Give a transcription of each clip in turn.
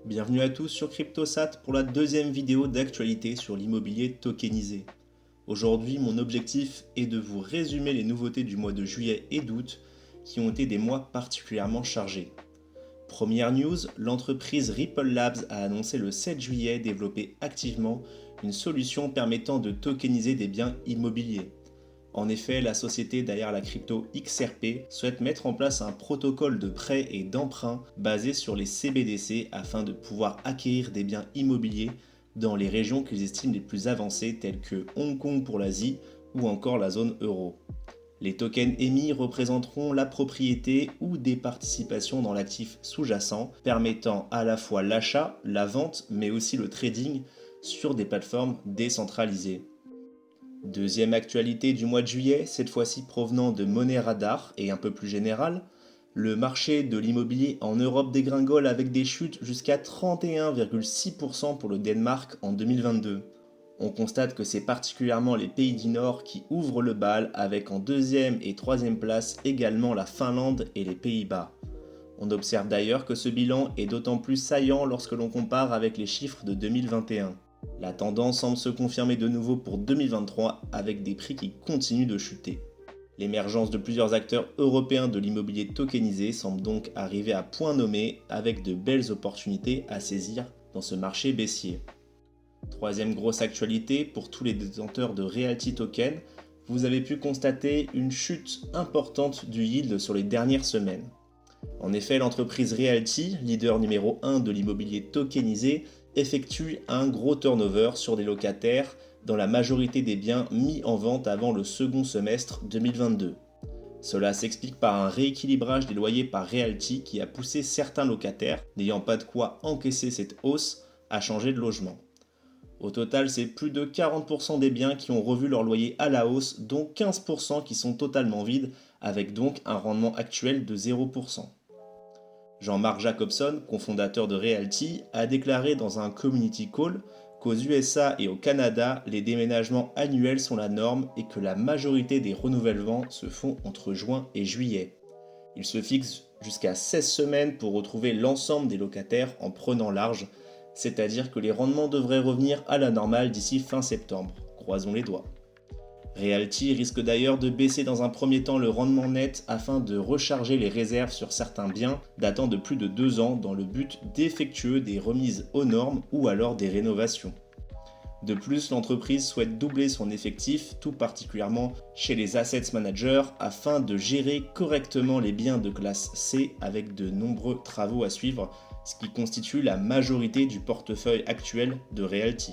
Bienvenue à tous sur CryptoSat pour la deuxième vidéo d'actualité sur l'immobilier tokenisé. Aujourd'hui, mon objectif est de vous résumer les nouveautés du mois de juillet et d'août qui ont été des mois particulièrement chargés. Première news, l'entreprise Ripple Labs a annoncé le 7 juillet développer activement une solution permettant de tokeniser des biens immobiliers. En effet, la société derrière la crypto XRP souhaite mettre en place un protocole de prêt et d'emprunt basé sur les CBDC afin de pouvoir acquérir des biens immobiliers dans les régions qu'ils estiment les plus avancées telles que Hong Kong pour l'Asie ou encore la zone euro. Les tokens émis représenteront la propriété ou des participations dans l'actif sous-jacent, permettant à la fois l'achat, la vente, mais aussi le trading sur des plateformes décentralisées. Deuxième actualité du mois de juillet, cette fois-ci provenant de Money Radar et un peu plus générale, le marché de l'immobilier en Europe dégringole avec des chutes jusqu'à 31,6% pour le Danemark en 2022. On constate que c'est particulièrement les pays du Nord qui ouvrent le bal avec en deuxième et troisième place également la Finlande et les Pays-Bas. On observe d'ailleurs que ce bilan est d'autant plus saillant lorsque l'on compare avec les chiffres de 2021. La tendance semble se confirmer de nouveau pour 2023 avec des prix qui continuent de chuter. L'émergence de plusieurs acteurs européens de l'immobilier tokenisé semble donc arriver à point nommé avec de belles opportunités à saisir dans ce marché baissier. Troisième grosse actualité pour tous les détenteurs de Realty Token, vous avez pu constater une chute importante du yield sur les dernières semaines. En effet, l'entreprise Realty, leader numéro 1 de l'immobilier tokenisé, effectue un gros turnover sur des locataires dans la majorité des biens mis en vente avant le second semestre 2022. Cela s'explique par un rééquilibrage des loyers par Realty qui a poussé certains locataires, n'ayant pas de quoi encaisser cette hausse, à changer de logement. Au total, c'est plus de 40% des biens qui ont revu leur loyer à la hausse, dont 15% qui sont totalement vides, avec donc un rendement actuel de 0%. Jean-Marc Jacobson, cofondateur de Realty, a déclaré dans un community call qu'aux USA et au Canada, les déménagements annuels sont la norme et que la majorité des renouvellements se font entre juin et juillet. Il se fixe jusqu'à 16 semaines pour retrouver l'ensemble des locataires en prenant large, c'est-à-dire que les rendements devraient revenir à la normale d'ici fin septembre. Croisons les doigts. Realty risque d'ailleurs de baisser dans un premier temps le rendement net afin de recharger les réserves sur certains biens datant de plus de 2 ans dans le but d'effectuer des remises aux normes ou alors des rénovations. De plus, l'entreprise souhaite doubler son effectif, tout particulièrement chez les assets managers, afin de gérer correctement les biens de classe C avec de nombreux travaux à suivre, ce qui constitue la majorité du portefeuille actuel de Realty.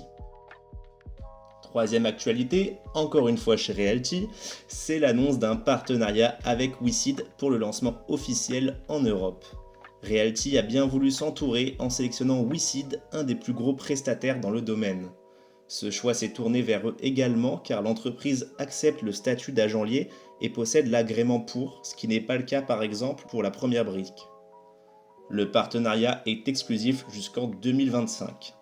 Troisième actualité, encore une fois chez Realty, c'est l'annonce d'un partenariat avec WeSeed pour le lancement officiel en Europe. Realty a bien voulu s'entourer en sélectionnant WeSeed, un des plus gros prestataires dans le domaine. Ce choix s'est tourné vers eux également car l'entreprise accepte le statut d'agent lié et possède l'agrément pour, ce qui n'est pas le cas par exemple pour la première brique. Le partenariat est exclusif jusqu'en 2025.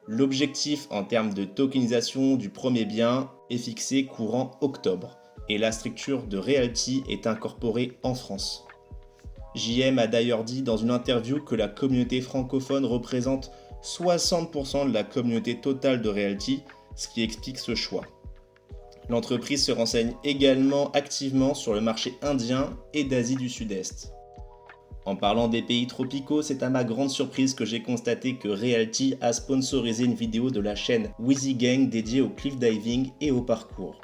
L'objectif en termes de tokenisation du premier bien est fixé courant octobre et la structure de Realty est incorporée en France. JM a d'ailleurs dit dans une interview que la communauté francophone représente 60% de la communauté totale de Realty, ce qui explique ce choix. L'entreprise se renseigne également activement sur le marché indien et d'Asie du Sud-Est. En parlant des pays tropicaux, c'est à ma grande surprise que j'ai constaté que Realty a sponsorisé une vidéo de la chaîne Wheezy Gang dédiée au cliff diving et au parcours.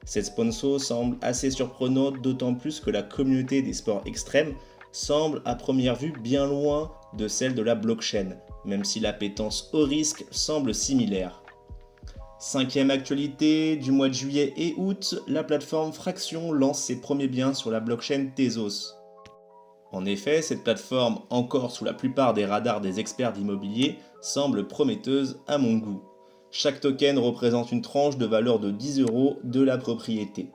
Cette sponsor semble assez surprenante, d'autant plus que la communauté des sports extrêmes semble à première vue bien loin de celle de la blockchain, même si l'appétence au risque semble similaire. Cinquième actualité du mois de juillet et août, la plateforme Fraction lance ses premiers biens sur la blockchain Tezos. En effet, cette plateforme, encore sous la plupart des radars des experts d'immobilier, semble prometteuse à mon goût. Chaque token représente une tranche de valeur de 10 € de la propriété.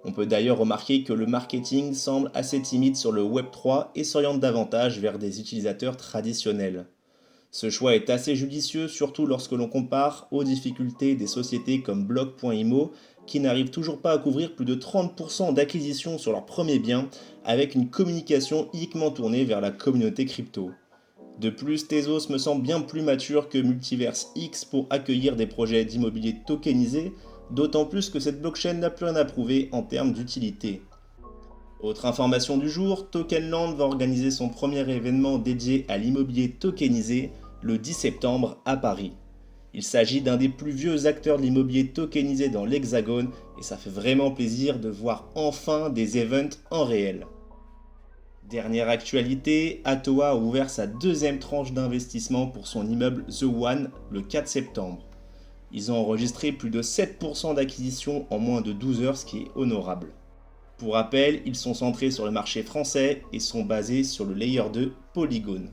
On peut d'ailleurs remarquer que le marketing semble assez timide sur le Web3 et s'oriente davantage vers des utilisateurs traditionnels. Ce choix est assez judicieux, surtout lorsque l'on compare aux difficultés des sociétés comme Block.imo qui n'arrivent toujours pas à couvrir plus de 30% d'acquisitions sur leurs premiers biens avec une communication uniquement tournée vers la communauté crypto. De plus, Tezos me semble bien plus mature que Multiverse X pour accueillir des projets d'immobilier tokenisé, d'autant plus que cette blockchain n'a plus rien à prouver en termes d'utilité. Autre information du jour, Tokenland va organiser son premier événement dédié à l'immobilier tokenisé le 10 septembre à Paris. Il s'agit d'un des plus vieux acteurs de l'immobilier tokenisé dans l'Hexagone et ça fait vraiment plaisir de voir enfin des events en réel. Dernière actualité, Atoa a ouvert sa deuxième tranche d'investissement pour son immeuble The One le 4 septembre. Ils ont enregistré plus de 7% d'acquisition en moins de 12 heures, ce qui est honorable. Pour rappel, ils sont centrés sur le marché français et sont basés sur le layer 2 Polygon.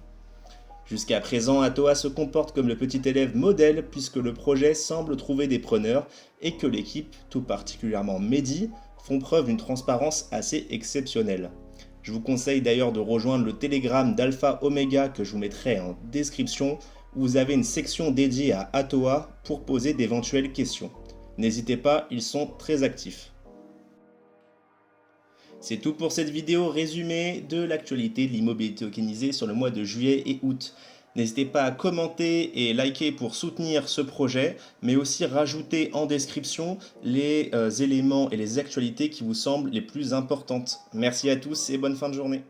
Jusqu'à présent, Atoa se comporte comme le petit élève modèle puisque le projet semble trouver des preneurs et que l'équipe, tout particulièrement Mehdi, font preuve d'une transparence assez exceptionnelle. Je vous conseille d'ailleurs de rejoindre le Telegram d'Alpha Omega que je vous mettrai en description où vous avez une section dédiée à Atoa pour poser d'éventuelles questions. N'hésitez pas, ils sont très actifs. C'est tout pour cette vidéo résumée de l'actualité de l'immobilier tokenisé sur le mois de juillet et août. N'hésitez pas à commenter et liker pour soutenir ce projet, mais aussi rajouter en description les éléments et les actualités qui vous semblent les plus importantes. Merci à tous et bonne fin de journée.